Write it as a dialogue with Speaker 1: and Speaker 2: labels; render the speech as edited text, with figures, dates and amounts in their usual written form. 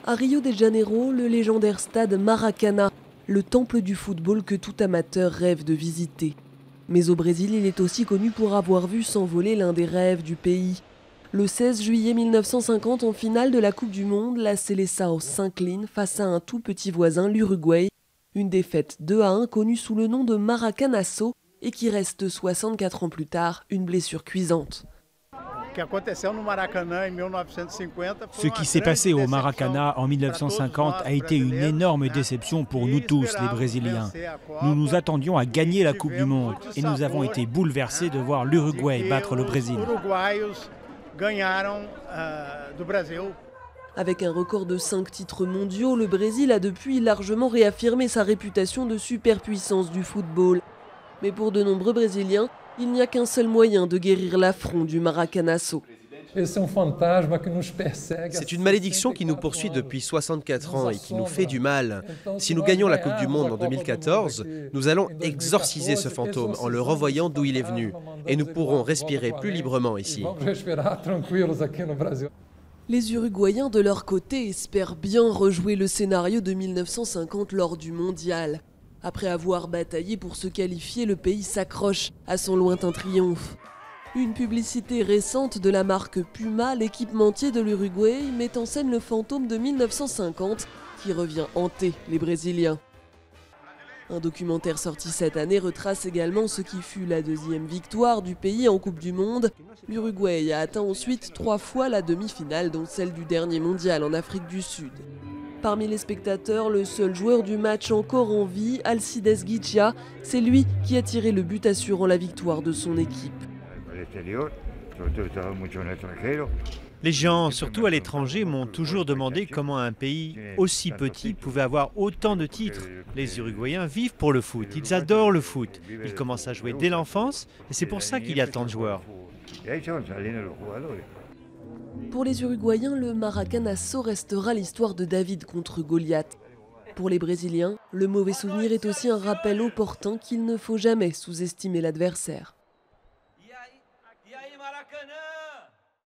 Speaker 1: À Rio de Janeiro, le légendaire stade Maracanã, le temple du football que tout amateur rêve de visiter. Mais au Brésil, il est aussi connu pour avoir vu s'envoler l'un des rêves du pays. Le 16 juillet 1950, en finale de la Coupe du Monde, la Seleção s'incline face à un tout petit voisin, l'Uruguay. Une défaite 2-1 connue sous le nom de Maracanaço et qui reste 64 ans plus tard une blessure cuisante.
Speaker 2: Ce qui s'est passé au Maracanã en 1950 a été une énorme déception pour nous tous, les Brésiliens. Nous nous attendions à gagner la Coupe du Monde et nous avons été bouleversés de voir l'Uruguay battre le Brésil.
Speaker 1: Avec un record de 5 titres mondiaux, le Brésil a depuis largement réaffirmé sa réputation de superpuissance du football. Mais pour de nombreux Brésiliens, il n'y a qu'un seul moyen de guérir l'affront du Maracanaço.
Speaker 3: C'est une malédiction qui nous poursuit depuis 64 ans et qui nous fait du mal. Si nous gagnons la Coupe du Monde en 2014, nous allons exorciser ce fantôme en le renvoyant d'où il est venu. Et nous pourrons respirer plus librement ici.
Speaker 1: Les Uruguayens, de leur côté, espèrent bien rejouer le scénario de 1950 lors du Mondial. Après avoir bataillé pour se qualifier, le pays s'accroche à son lointain triomphe. Une publicité récente de la marque Puma, l'équipementier de l'Uruguay, met en scène le fantôme de 1950 qui revient hanter les Brésiliens. Un documentaire sorti cette année retrace également ce qui fut la deuxième victoire du pays en Coupe du Monde. L'Uruguay a atteint ensuite 3 fois la demi-finale, dont celle du dernier mondial en Afrique du Sud. Parmi les spectateurs, le seul joueur du match encore en vie, Alcides Guichia, c'est lui qui a tiré le but assurant la victoire de son équipe.
Speaker 4: Les gens, surtout à l'étranger, m'ont toujours demandé comment un pays aussi petit pouvait avoir autant de titres. Les Uruguayens vivent pour le foot, ils adorent le foot. Ils commencent à jouer dès l'enfance et c'est pour ça qu'il y a tant de joueurs.
Speaker 1: Pour les Uruguayens, le Maracanaço restera l'histoire de David contre Goliath. Pour les Brésiliens, le mauvais souvenir est aussi un rappel opportun qu'il ne faut jamais sous-estimer l'adversaire.
Speaker 5: E aí, Maracanã!